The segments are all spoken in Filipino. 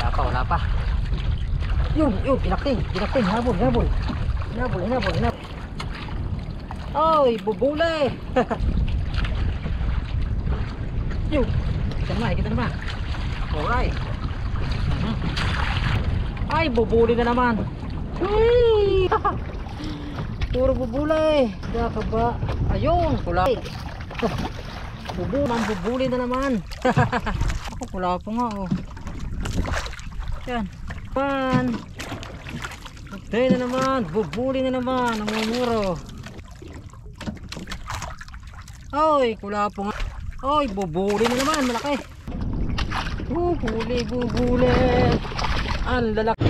Wala pa. Yun, pinakting, habol. Oy, bubule. Yun, kita naman. Alright. Ay, bubuli na naman. Uy! Puro bubuli. Kaya ka ba? Ayun, kulay. Bubuli na naman. Ako, wala pa nga oh. Yan. Okay na naman. Bubuli na naman. Namumuro. Ay, kula po nga. Ay, bubuli na naman. Malaki. Bubuli. Ang lalaki.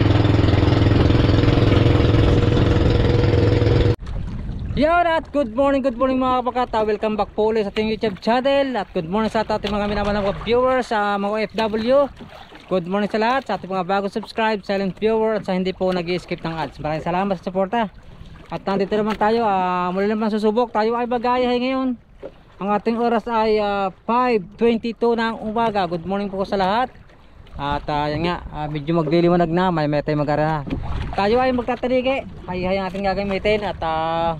Yon at good morning mga kapakata. Welcome back po ulit sa ating YouTube channel. At good morning sa ating mga minamahal na viewers, sa mga OFW. Good morning sa lahat, sa ating mga bagong subscribe, silent viewer, at sa hindi po nag-i-skip ng ads. Maraming salamat sa suporta. At nandito naman tayo, muli naman susubok. Tayo ay magayahay ngayon. Ang ating oras ay 5:22 ng umaga. Good morning po sa lahat. At yan nga, medyo magliliwanag na, may tayo mag-ara. Tayo ay magtataligi, hay ang ating gagamitin. At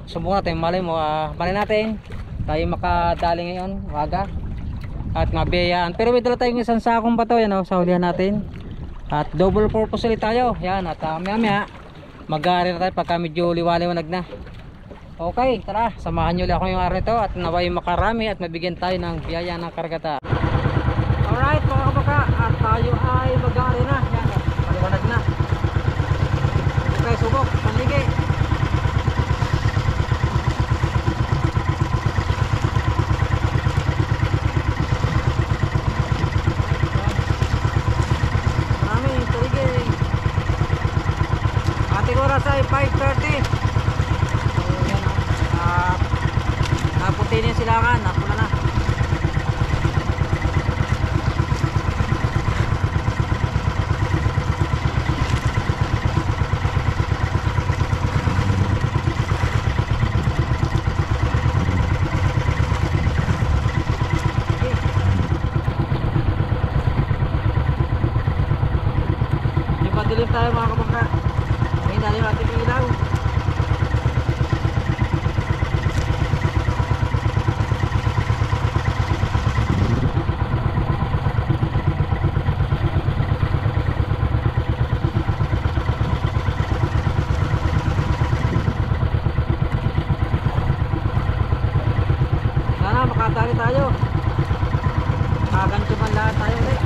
subukan natin, malay natin tayo makadali ngayon, umaga. At mabiyayaan, pero may dala tayong isang sakong bato, yan sa hulihan natin. At double purpose ulit tayo, yan. At maya mag-ari na tayo pagka medyo liwaliwanag na. Okay, tara, samahan nyo ulit ako yung araw nito. At naway makarami at mabigyan tayo ng biyaya ng karagata. Alright mga kabaka, at tayo ay mag-ari na. Yan, maliwanag na. Okay, subok, panligi. Maraming taligi. Ating oras ay 5:30. Napunti na yung silangan, napula na. Dilim tayo mga kabangka. May dali yung ating ilaw. Sana makadali tayo. Kaganto man lahat tayo ulit.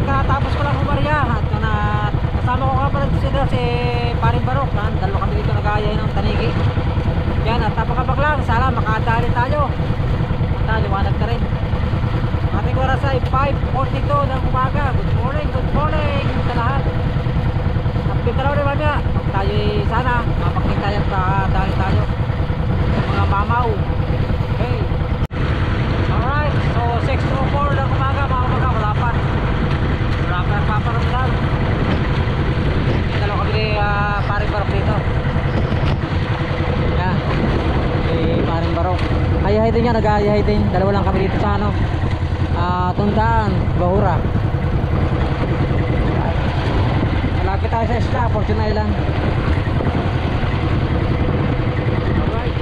Tapos ko lang humarya at kasama ko nga pala sila si Paring Barok. Dalawa kami dito nag-aayay ng tanigi. Yan, at tapakabak lang, sana makadali tayo. At liwanag na rin. Ating oras ay 5:42 ng umaga. Good morning sa lahat. Update na rin mamaya. Tayo sana mapakita tayo at kadali tayo. Nagbiyahe din yan, nagbiyahe din. Dalawa lang kami dito sa ano, Tundaan, Bahura. Malapit tayo sa isla, Fortune Island. Alright.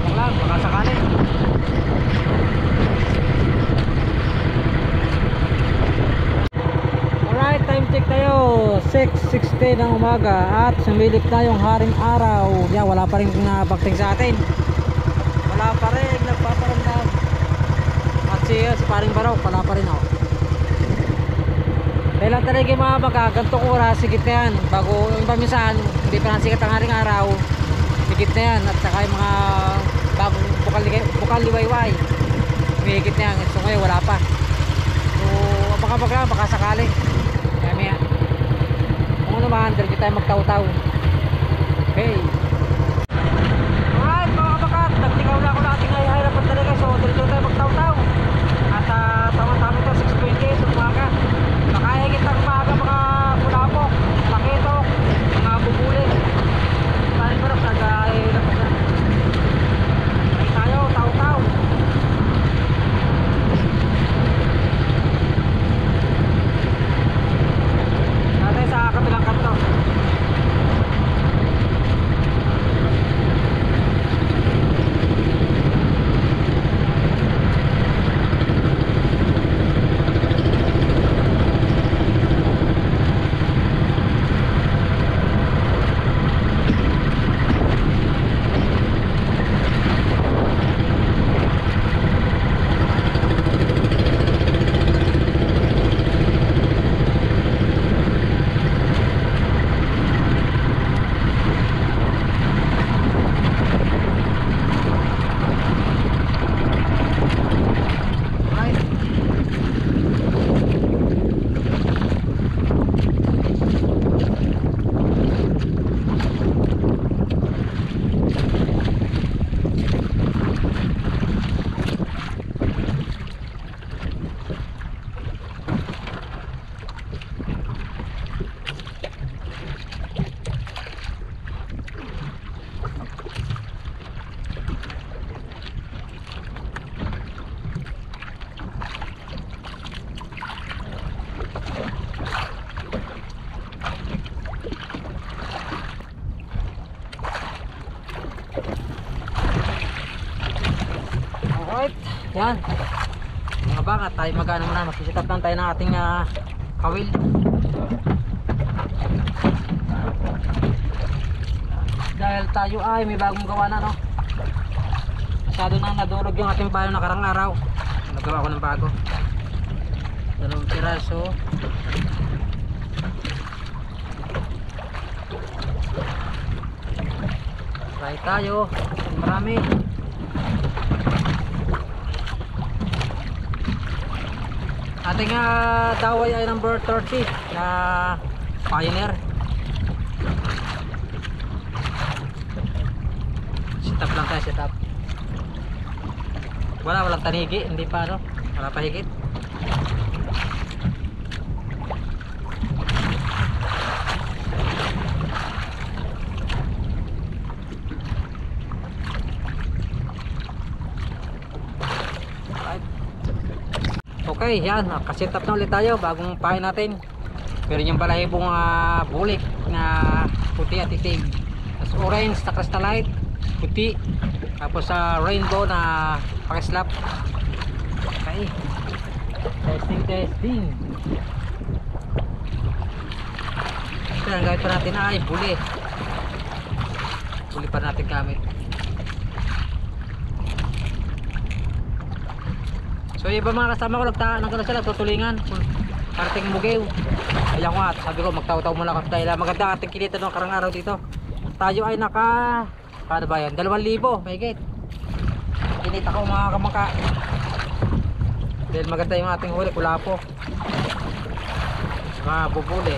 Huwag lang, baka sakali. Alright, time check tayo. 6:60 ng umaga at sumilip na yung haring araw. Yan, wala pa rin nabakting sa atin. Wala pa rin, nagpaparamdam. At si paring Barok, wala pa rin ako. Dahil lang talaga yung mga magagantong oras, sigit na yan. Bago yung paminsan, hindi pa nasikat ang haring araw, sigit na yan. At saka yung mga bagong bukal liwayway, humihigit na yan. So ngayon wala pa. So baka sakali. Kaya may kung ano naman, dito tayo magtaw-taw. Okay. Alright mga kabakat, nagtingaw na ako natin ngayon hirapan talaga. So dito tayo magtaw-taw. At tama-tama ito 6:20 sa umaga. Makahigit ang umaga mga kulapok, pakitok, mga bubuli. Paring Barok, nag-ahirap na. Ay tayo, taw-taw. Natin sa kabilang kanto. Alright, yan mga baka, tayo magana muna, masisitap lang tayo ng ating kawil. Dahil tayo ay may bagong gawa na, no? Masyado na nadurog yung ating payo nakarang araw. Nagawa ko ng bago, 2 piraso. Try tayo, marami. Ating daway ay number 30 na Pioneer. Sit up lang tayo, sit up. Walang tanigi, hindi pa ano, wala pa higit. Okay, yan, kasit up na ulit tayo, bagong pahay natin. Meron yung balahibong bulik na puti at itim, tapos orange na crystallite, puti, tapos rainbow na pakislap. Okay, testing. Ito ang gawin pa natin ay buli pa natin gamit. So yung iba mga kasama ko nagkano sila, tutulingan parating mugew. Kaya ko nga, sabi ko magtaw-taw muna kasi dahil maganda ating kinita ng karang araw dito. Tayo ay paano ba yan, 2,000 mahigit kinita ko mga kamangka. Dahil maganda yung ating huli, kulapo, mga bubuli.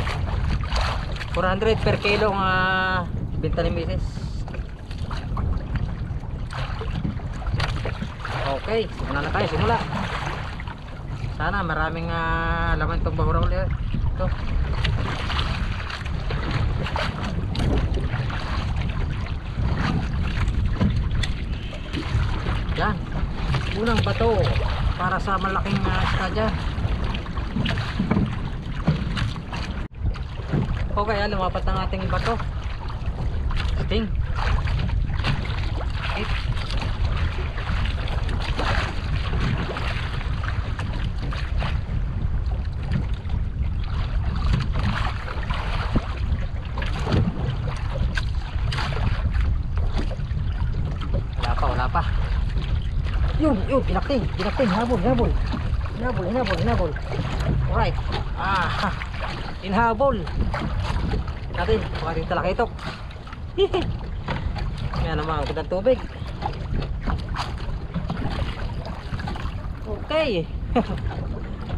400 per kilo ang benta ni Mrs. Okay, simula. Sana maraming laman itong bahura ulit. Ito. Yan. Unang bato para sa malaking isda dyan. Okay, lumapat ang ating bato. Sting. Okay. Wala pa. Yun, pinakting, hinabol. Alright. Hinabol. Natin, baka rin talaki ito. Yan naman, ang gandang tubig. Okay.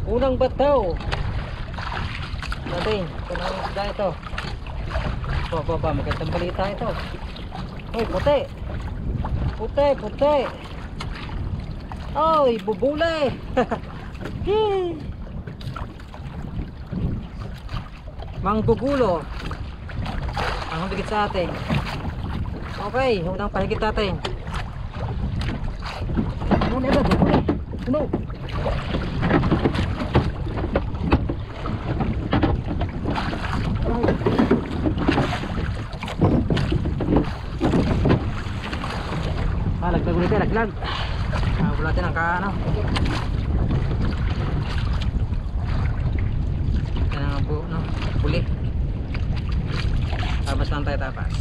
Unang bataw. Natin, unang isda ito. Baba, magandang balita ito. Hoy, puti. Ay, bubule. Manggugulo. Ang higit sa atin. Okay, unang pahigit natin. Ano? Laglag ulit, laglag. Bulatin ang kaano. Yan ang puli. Tapos lang tayo tapas.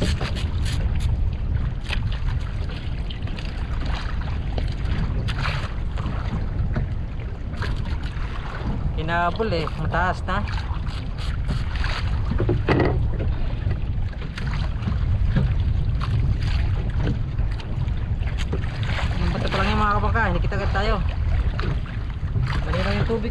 Hinabol mataas na. Mga kabangka, hindi kita agad tayo. Mali lang yung tubig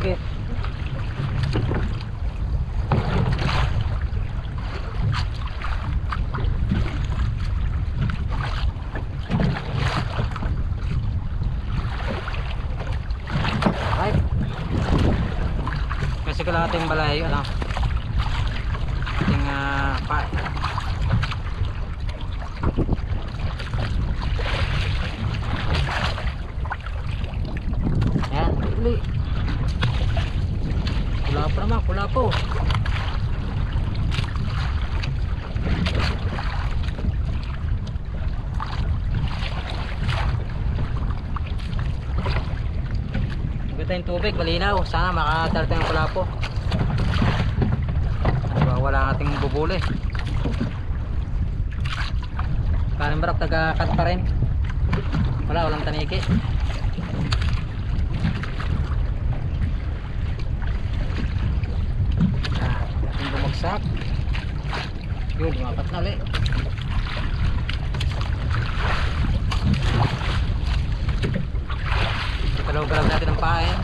Right. Kasi kalahati yung balay ating pa. Pula po. Maganda yung tubig, malinaw. Sana makadala tayong pula po. Wala ang ating bubuli. Kanin barak, taga-cut pa rin. Walang taniki. Sak. Yun, lumapat na ulit. Galaw-galaw natin ang pain.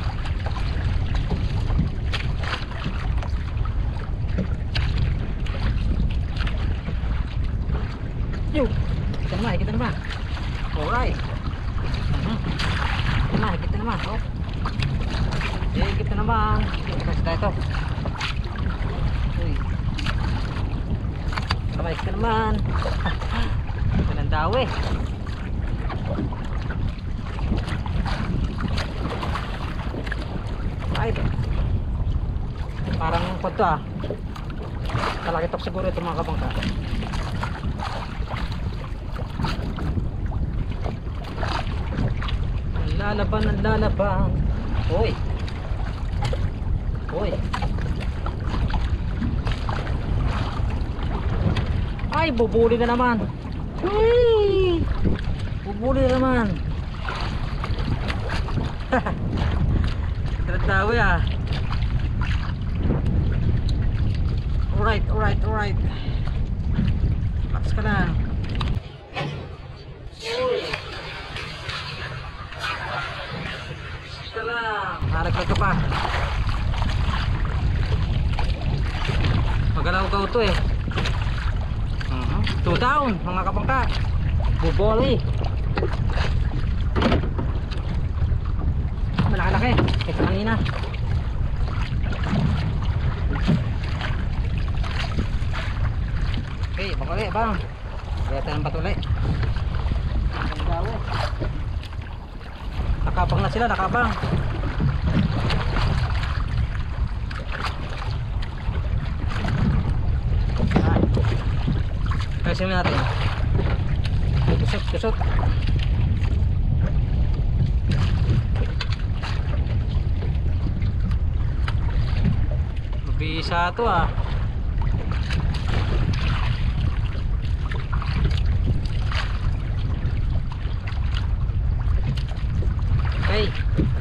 Yun, kita naman. Alright. Kita naman. Kita naman. Kita ito. Kamay ka naman. Ito ng dawi. Ay, parang kwento talakitok siguro ito mga kabangka. Lalaban. Hoy. Ay, bubuli na naman. Bubuli na naman. Tratawi Alright. Relax ka lang. Haraglag ka pa. Magalaw-gaw to 2 down mga kabangka. Buboli. Malaki-laki kaysa kanina. Okay, bakuli bang. Gaya tayo ng patuli. Nakabang na sila, nakabang. Kasi natin. Kusot, kusot. Mabisa to ah. Okay,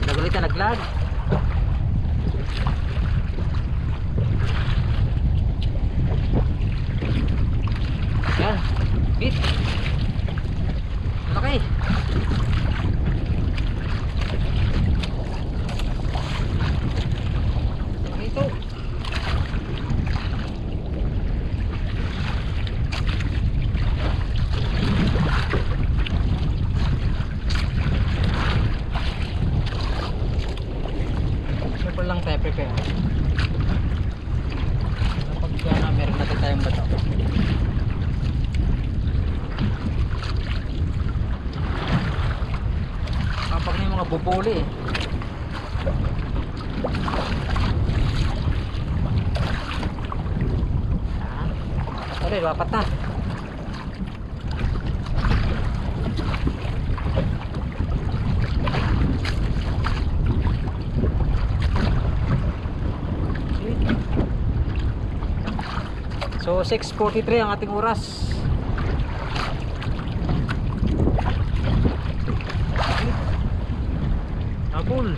naglag ulit na naglag. Yan, hit. Okay. Ito. Simple lang tayo prepare. Kapag meron natin tayong bato. Kapag may mga bubuli eh. Okay, dapat na. So 6:43 ang ating oras. Abul.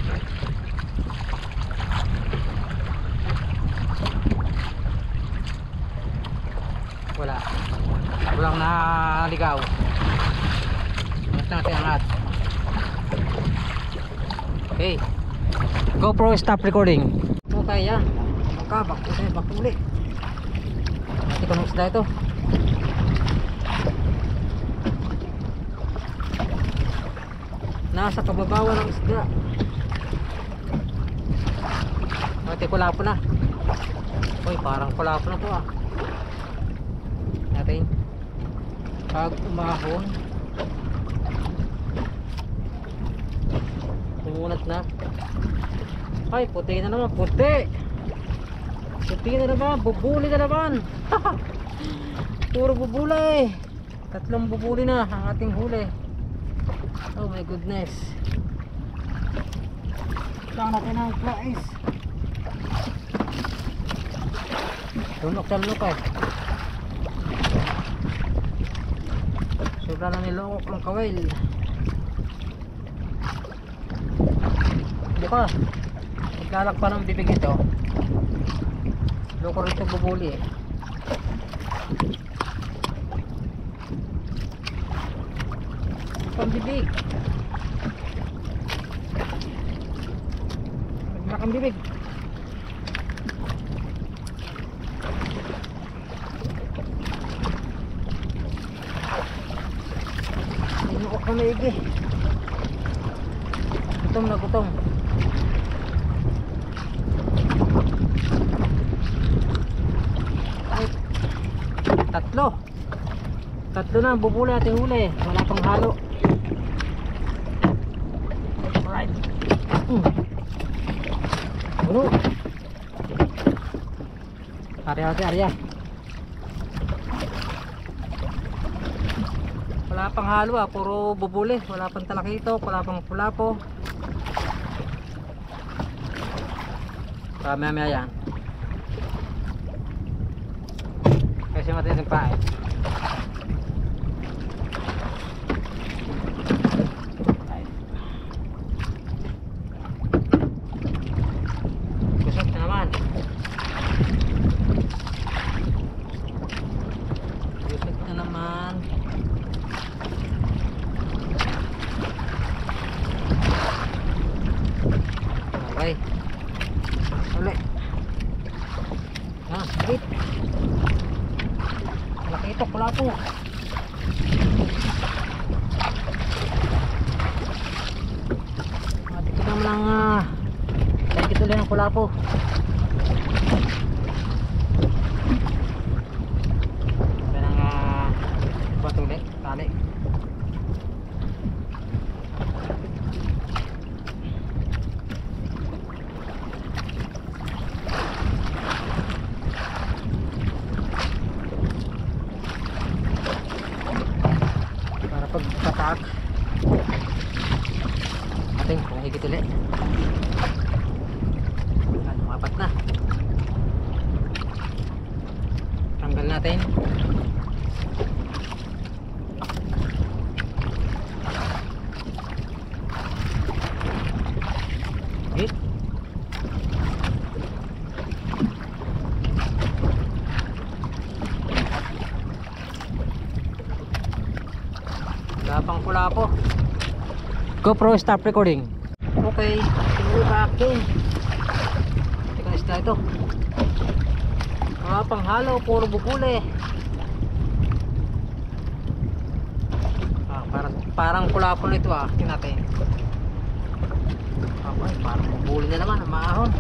Wala. Walang naligaw. Mas natin angat. Okay. GoPro stop recording. Okay yan. Magkabak. Okay, bakuli. Ito ng isda ito. Nasa kababawan ng isda. Ate kulapo na. Uy, parang kulapo na to ah. Natin. Pag umahon. Umunat na. Ay, puti na naman. Puti. Puti na naman. Bubuli na naman. Puro bubuli. Tatlong bubuli na ang ating huli. Oh my goodness. Saan natin ang flies? Tunok sa lunok eh. Sobra na nilokok ang kawil. Buka. Naglalak pa ng bibig ito. Loko rin ito bubuli eh. Pambibig. Magmakang bibig. Inukok na maigi. Gutom na gutom. Ay, tatlo na ang bubuli ating huli. Wala pang halo. Alright. Ano? Arya. Wala pang halo ah, puro bubuli. Wala pang talakito, wala pang pulapo. Maya yan. Kasi matinig pa eh. Kusot na naman. Kusot na naman. Okay. Ulit. Wait. Nakita pula po. Mati ko naman ang nakikita ulit ng pula po. Parang batuli, tali. patak. Ating kung higit ulit. Ayan, mapat na. Tanggal natin. Hit. Lapang pula po. GoPro stop recording. Okay, tingnan back din. Teka na isda ito. Mga panghalo, puro bubule. Parang pula po nito ah. Tingnan natin. Okay, parang bubule na naman, maahon.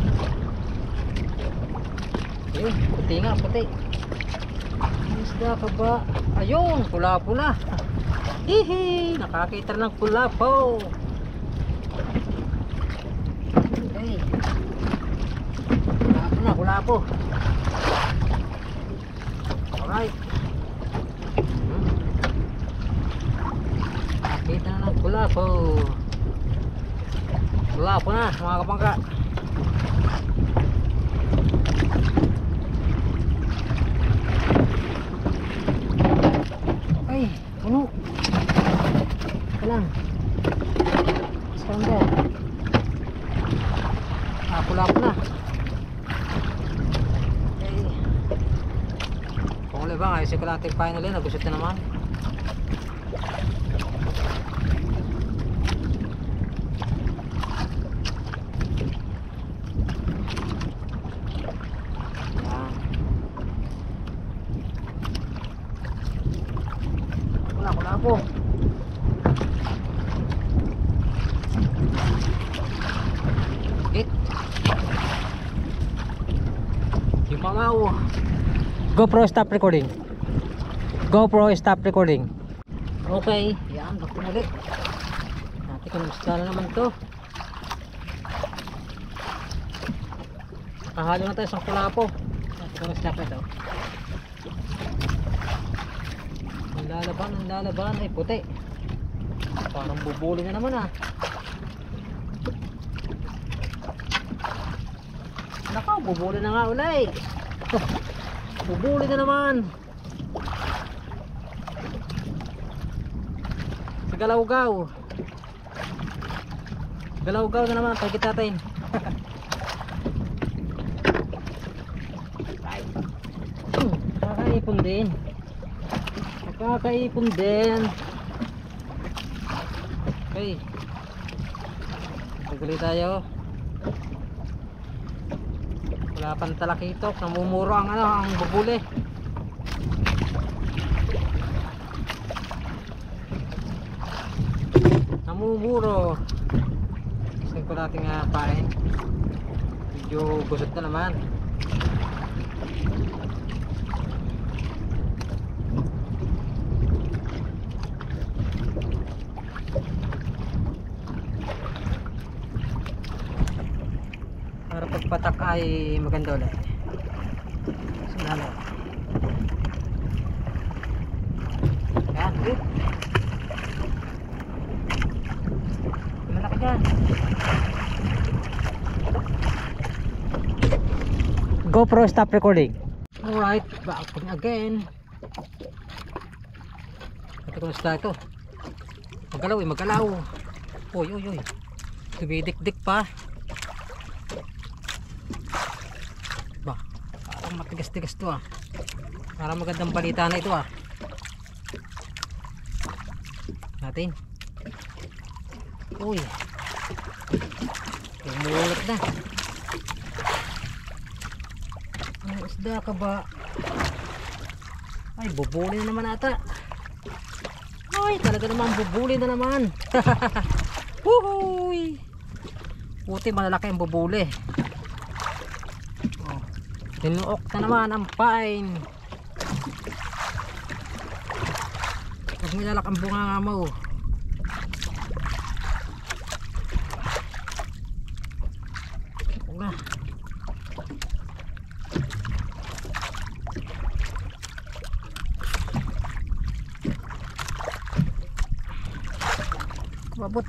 Ayun, puti nga, puti. Isda ka ba? Ayun, pula-pula. Hihi, nakakita ng pula po. Okay. Pula po. Alright. Nakakita na ng pula po. Pula po na mga kapangka. Okay, puno. Lang standard pula po na. Okay, kung ulit ba ayusin ko natin finally, nagusot na naman. Pula po. GoPro stop recording. GoPro stop recording. Okay, yan, bakit ulit. Natin kung gusto na naman to. Kahalo na tayo sa kulapo. Natin kung stop ito. Ang lalaban ay puti. Parang bubuli na naman ah. Nakaw, bubuli na nga ulay. Bubuli na naman. Sa galawgaw. Galawgaw na naman, pagkit natin. Nakakaipon din. Nakakaipon din. Okay. Paguli tayo. Wala pang talakitok, namumuro ang ang bubuli. Namumuro. Gusto ko natin nga pain. Medyo gusot na naman. Para pagpatak ay maganda ulit. Sinalo. Yan, good. Malaki dyan. GoPro stop recording. Alright, back again. Ito kung nasa ito. Magalaw eh, magalaw. Uy, uy, uy. Tumidikdik pa. Ba, parang matigas-tigas to ah. Parang magandang balita na ito ah. Natin. Uy. Umulat na. Ano isda ka ba? Ay, bubuli na naman ata. Ay, talaga naman bubuli na naman. Huhuy. Puti, malalaki ang bubuli. Oh, tinuok na naman ang pain. Huwag nilalak ang bunga nga mo. Huwag na. Babot.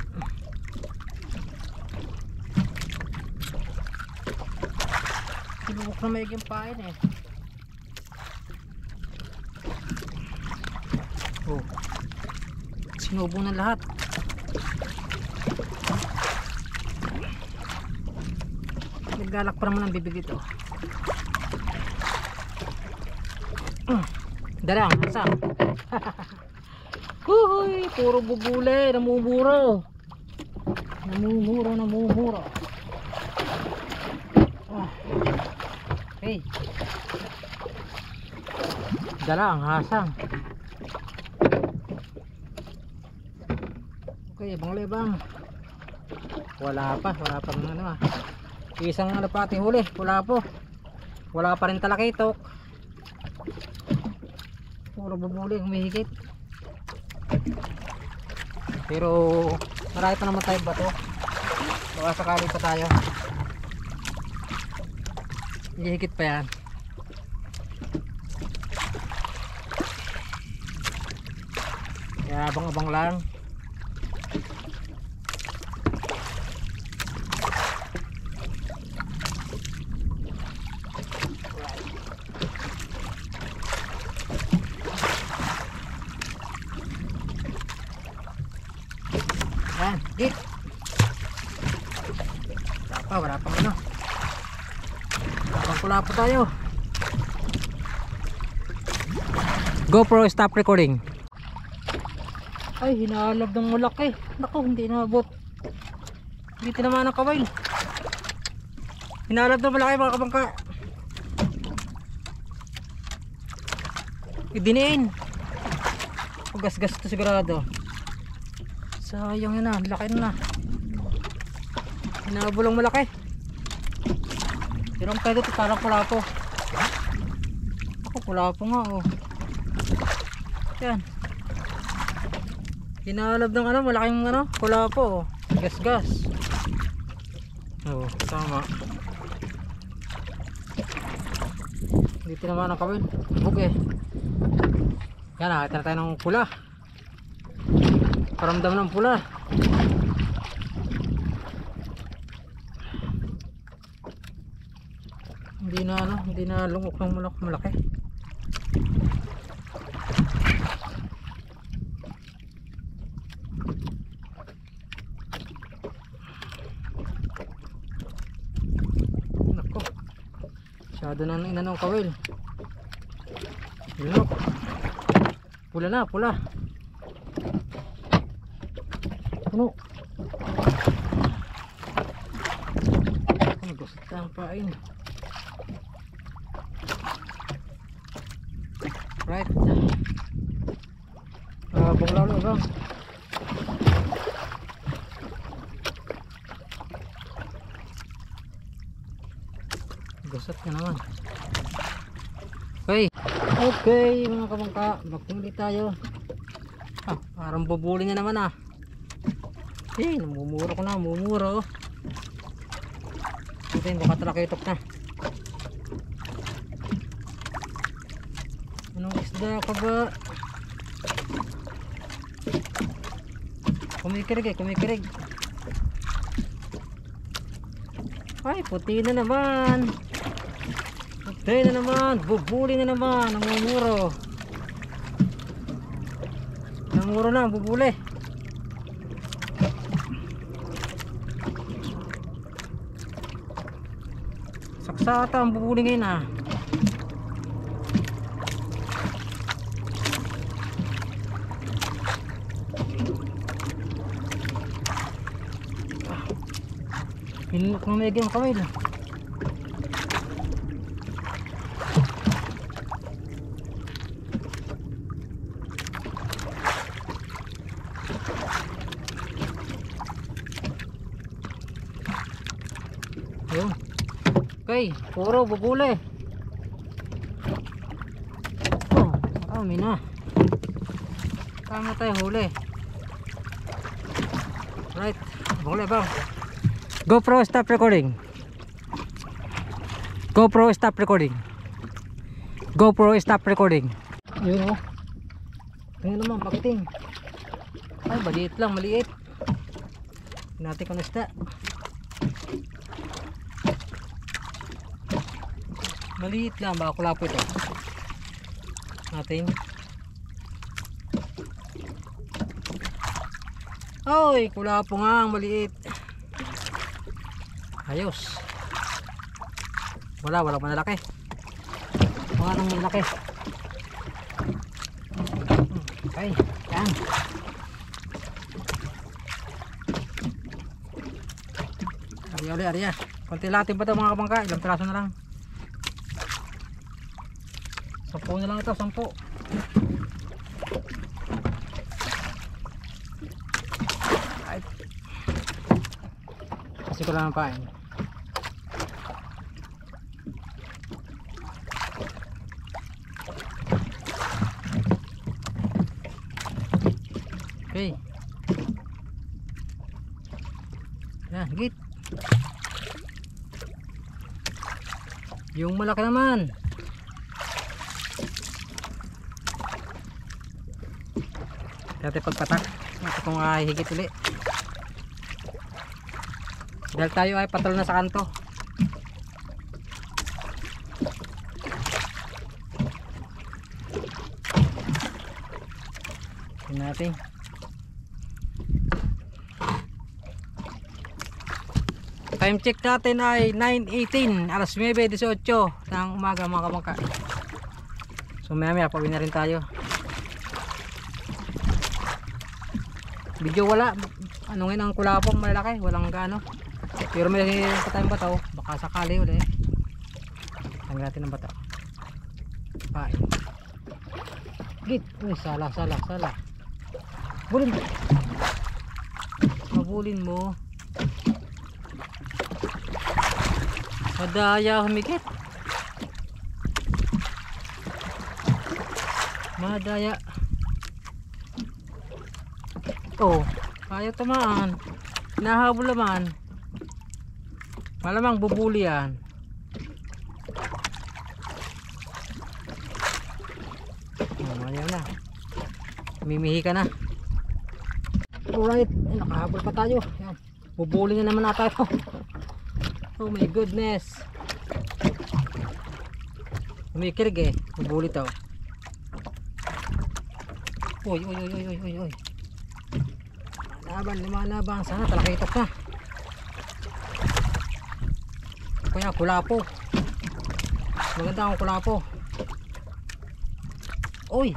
Sinubok na may pain eh. Oh. Sinubo na lahat. Naglalak pa naman ang bibig ito. Darang, masa. Huhuy, puro bubule, namumuro. Namumuro. Okay. Darang, hasang. Okay, ibang lebang. Wala pa ng ano ah. Isang ano pati huli, wala po. Wala pa rin talakitok. Puro bubuli, humihigit. Pero marami pa naman tayong bato. Baka sakali pa tayo. Hihigit pa yan. Kaya abang-abang lang. Yan, git. Wala pa ano. Wala pa tayo. GoPro, stop recording. Ay, hinalab ng malaki. Naku, hindi nabot. Hindi tinamaan ng kaway. Hinalab ng malaki mga kabangka. Idiniin. Gas-gas ito sigurado. Sayang yun na, laki na. Hinabulong malaki. Pero ang pwede ito parang kulapo. Ako kulapo nga oh. Yan. Hinalab ng ano, malaking ano, kulapo oh. Gas-gas. Oh, tama. Dito naman ang kawin. Bug eh. Yan, nakita na tayo ng pula. Paramdam ng pula. Hindi na lungok ng malaki. Nako. Masyado na nang inanong kawil. Look. Pula na, pula. Ano? Ano gusto tayong pain? Right. Bunglaw na bang? Gusot na naman. Okay mga kabangka, magpuli tayo. Parang bubuli na naman ah. Namumuro ko na, mumuro. Ito yung baka talakitok na. Anong isda ka ba? Kumikirig. Ay, puti na naman. Bubuli na naman. Namumuro. Namumuro na, bubuli. Saksata ang bubuli ngayon ah. Hinulok ng mega yung kamay lang. Ayun. Okay, puro bubuli. Marami na. Tama tayo huli. Right, bubuli bang. GoPro, stop recording. GoPro, stop recording. GoPro, stop recording. Ayun o. Tingnan naman, pakiting. Ay, maliit lang, maliit. natin kung isda. Maliit lang, baka kulapo ito natin. Ay, kulapo nga, maliit. Ayos. Walang malaki. Mga nang malaki. Okay, yan. Ari. Konti latin pa ito mga kabangka. Ilang piraso na lang. 10 na lang ito, 10. Right. Kasi ko lang ang pain. Okay. Yan, higit. Yung malaki naman. Dati pagpatak. Ito kung higit ulit. Dahil tayo ay patol na sa kanto. Tingnan natin. Time check natin ay 9:18, alas 9:18 ng umaga mga kabangka. So maya pauwi na rin tayo. Video wala, ano ngayon ang kulapong malalaki, walang gaano. Pero may tayong bataw, baka sakali ulit. Tanggal natin ang bataw. Pain. Git, uy, sala. Bulin mo. Mabulin mo. Madaya humigit. Madaya. Oh, kaya tamaan. Nahabol naman. Malamang bubuli yan. Ayaw na. Mimihi ka na. Alright, nakahabol pa tayo. Yan. Bubuli na naman ata ito. Oh my goodness. Umikirig eh. Bubuli to. Uy. Lumaban. Sana talakitok na. Kaya kulapo. Maganda akong kulapo. Uy.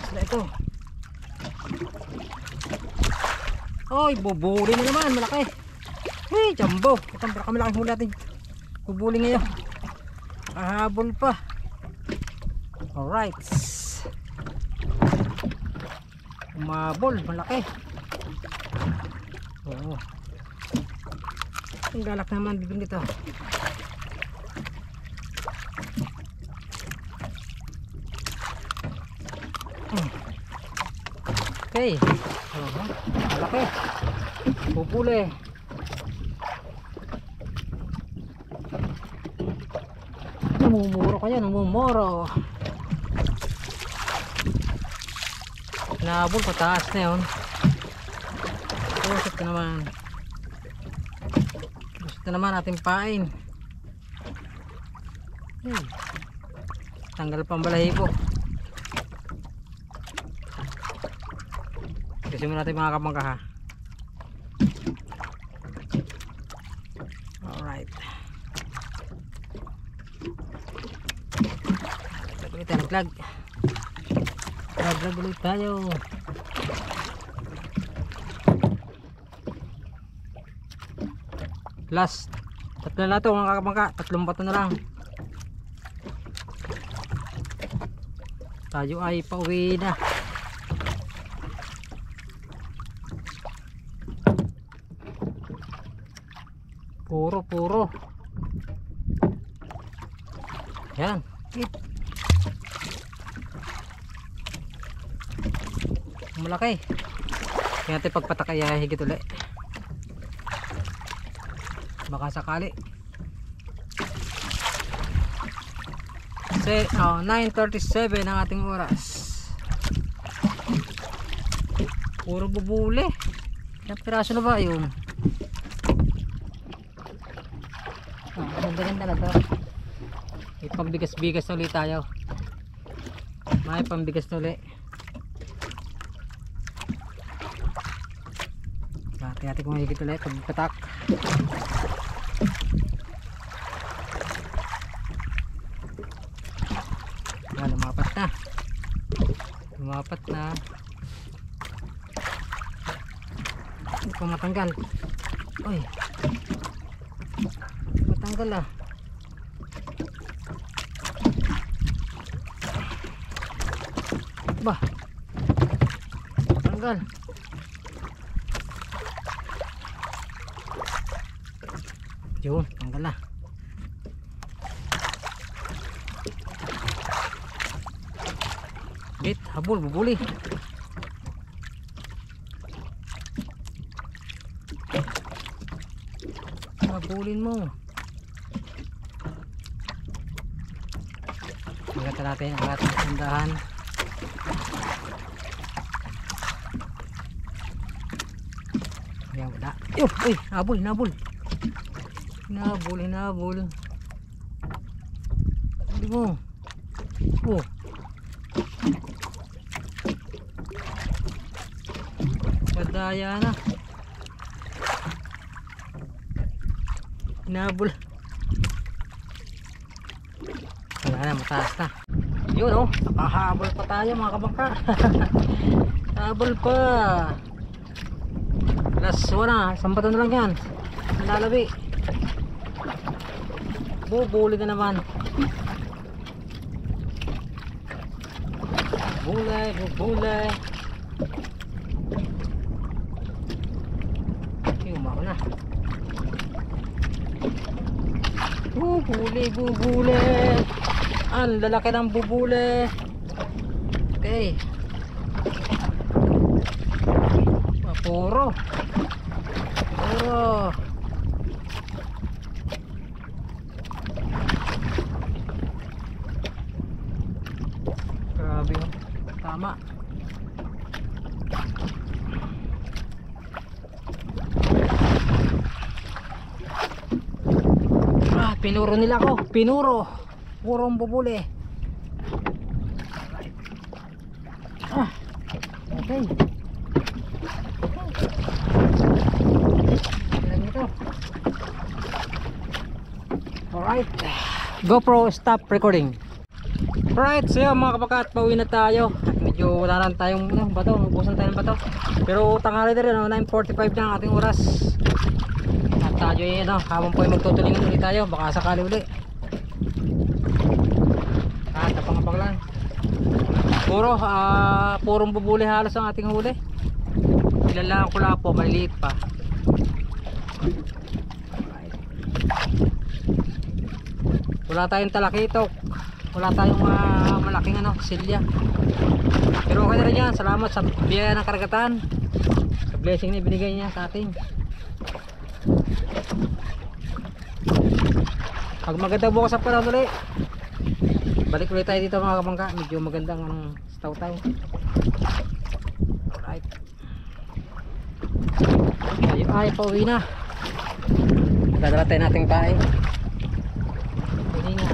Sila ito. Uy, bubuli na naman. Malaki. Hey, jumbo. Itang para kami laking huli natin. Bubuli ngayon. Kahabol pa. Alright. Umabol. Malaki. Oo. Ang galak naman bibing dito. Okay. Malaki. Bubuli. Namumuro. Nabol pataas na yun. Kusot na naman ating pain. Tanggal pang balahibo. Kasi muna natin mga kabangka ha. Alright. Naglag ulit tayo. Last tatlo na ito mga kabangka. 3 bato na lang. Tayo ay pauwi na. Puro yan. Malaki. Kaya natin pagpatakay higit ulit. Baka sakali. 9:37 ang ating oras. Puro bubuli. Ilang piraso na ba yun? Ganda-ganda na to. May pambigas-bigas na ulit tayo. May pambigas na ulit. Hati-hati kung higit ulit. Pagpatak. Lumapat na. Lumapat na. Hindi pa matanggal. Uy. Matanggal ah. Bah. Matanggal. Yun, tanggal na. Bit, habol, bubuli. Habulin mo. Maganda natin ang ating sandahan. Ayan, wala. Uy, habol, nabol. Hinabol, hinabol. Hindi mo. Oh. Padaya na. Hinabol. Wala na, mataas na. Yun oh, nakahabol pa tayo mga kabangka. Habol pa. Last one na, isang bato na lang yan. Nalalabi. Bubuli ka naman. Bubulay, bubulay. Umaw na. Bubuli, bubuli. Ang lalaki ng bubuli. Okay. Puro. Puro. Grabe oh. Tama. Ah, pinuro nila ako. Pinuro. Purong bubuli. Ah. Okay. Alright. GoPro stop recording. Alright, so yun mga kapakat, pauwi na tayo. Medyo wala lang tayong bato, ubusan tayo ng bato. Pero tanghali na rin, 9:45 na ang ating oras. At tayo yun, habang po ay magtutulingan ulit tayo, baka sakali ulit. At napangapag lang. Purong bubuli halos ang ating huli. Ilan lang kula po, maliliit pa. Wala tayong talakitok. Wala tayong malaking silya. Pero okay na rin yan. Salamat sa biyaya ng karagatan, sa blessing na ibinigay niya sa atin. Pag maganda bukas sa panahon ulit, balik ulit tayo dito mga kabangka. Medyo magandang taw-taw. Alright. Ay pauwi na. Dadala tayo nating pae. Hindi nga.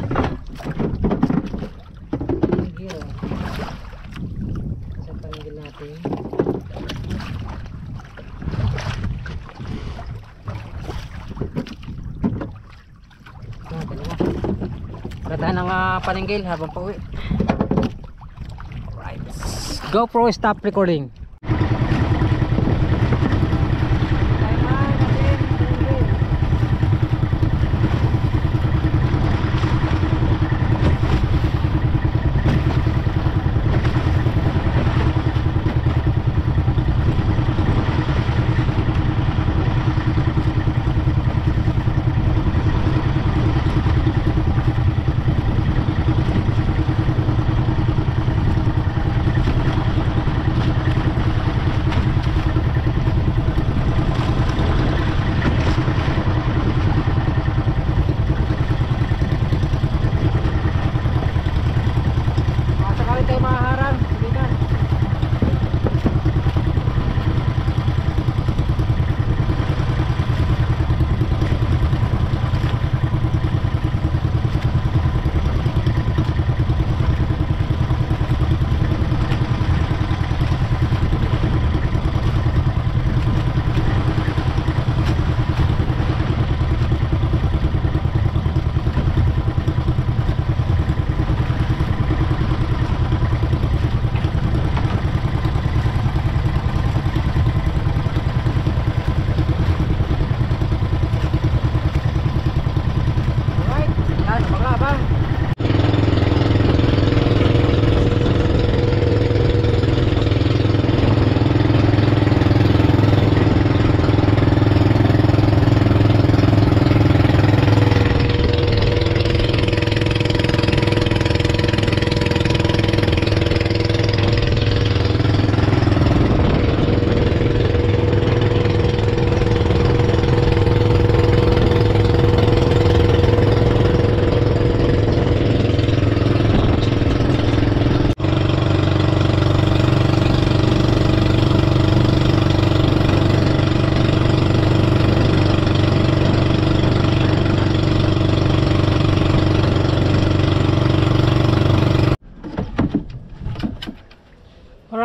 Ganda ng paningil habang pauwi. Right. GoPro stop recording.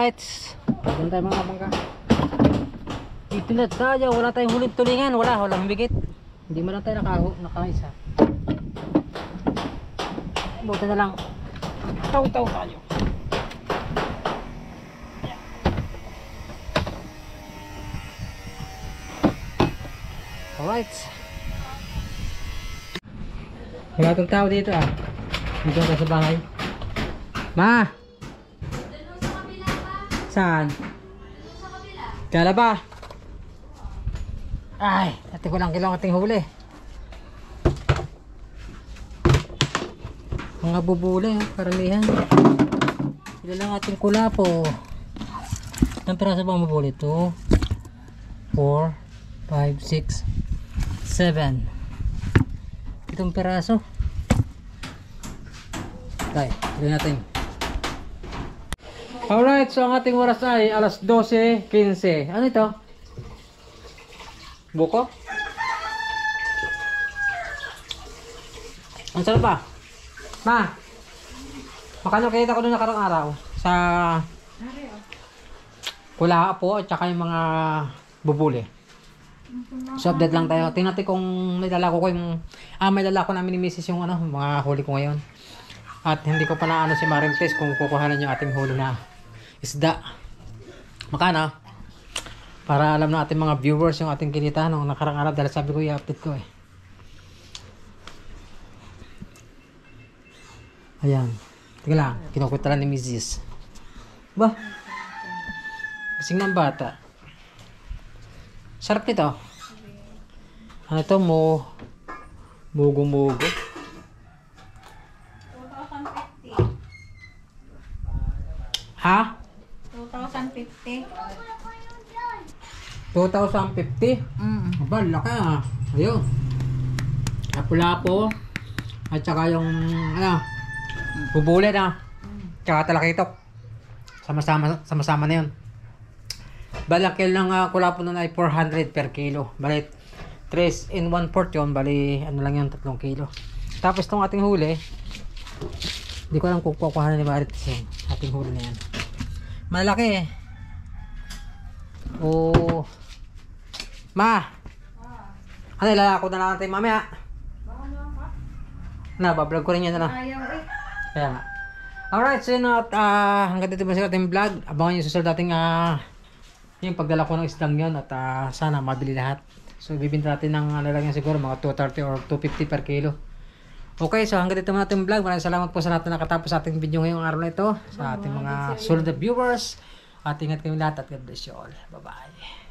Alright. Doon tayo mga bangka. Dito na tayo. Wala tayong huling tulingan. Walang bigit. Hindi mo lang tayo nakaisa. Buta na lang. Taw-taw tayo. Alright. Wala itong tao dito ah. Dito ka sa bahay. Ma! Saan? Kala ba? Ay, natin ko lang kailangan ating huli. Mga bubuli, karamihan. Sila lang ating kulapo. Ang piraso ba ang bubuli? 2, 4, 5, 6, 7. Itong piraso. Okay, tuloy natin. Alright, so ang ating oras ay alas 12:15. Ano ito? Buko? Ang sarap ba? Ma! Makano kita ko doon nakarang araw sa kula po at saka yung mga bubuli. So update lang tayo. Tingnan natin kung may dala ko yung may dala ko namin ni Mrs. yung mga huli ko ngayon. At hindi ko pa na si Maring Tess kung kukuhanan yung ating huli na isda. Makana para alam na ating mga viewers yung ating kinita nung nakarang araw dahil sabi ko i-update ko eh. Ayan. Tingnan lang. Kinukwenta lang ni Mrs. Ba? Kasing ng bata. Sarap nito. Ano ito mo? Mugo-mugo. 2,050. Ha? 2,050. 2,050? Aba, laki ah. Ayun. Lapu-lapo. At saka yung bubuli na. Tsaka talakitok. Sama-sama na yun. Balak yun lang kulapo nun ay 400 per kilo. Balit 3 and 1/4 yun. Bali ano lang yun 3 kilo. Tapos itong ating huli, hindi ko alam kung kukuha ni Marites yung ating huli na yan. Malaki eh. Oh. Ma! Ano ilalako na lang natin mamaya? Bablog ko rin yan na. Ayaw eh. Kaya nga. Alright, so yun at hanggang dito ba sa ating vlog. Abangan nyo susunod natin yung pagdala ko ng isdang yun at sana mabili lahat. So ibibinta natin ng lalagyan siguro mga 230 or 250 per kilo. Okay, so hanggang dito muna ating vlog. Maraming salamat po sa lahat na nakatapos sa ating video ngayong araw na ito. Sa ating mga solid viewers. At ingat kayong lahat at God bless you all. Bye bye.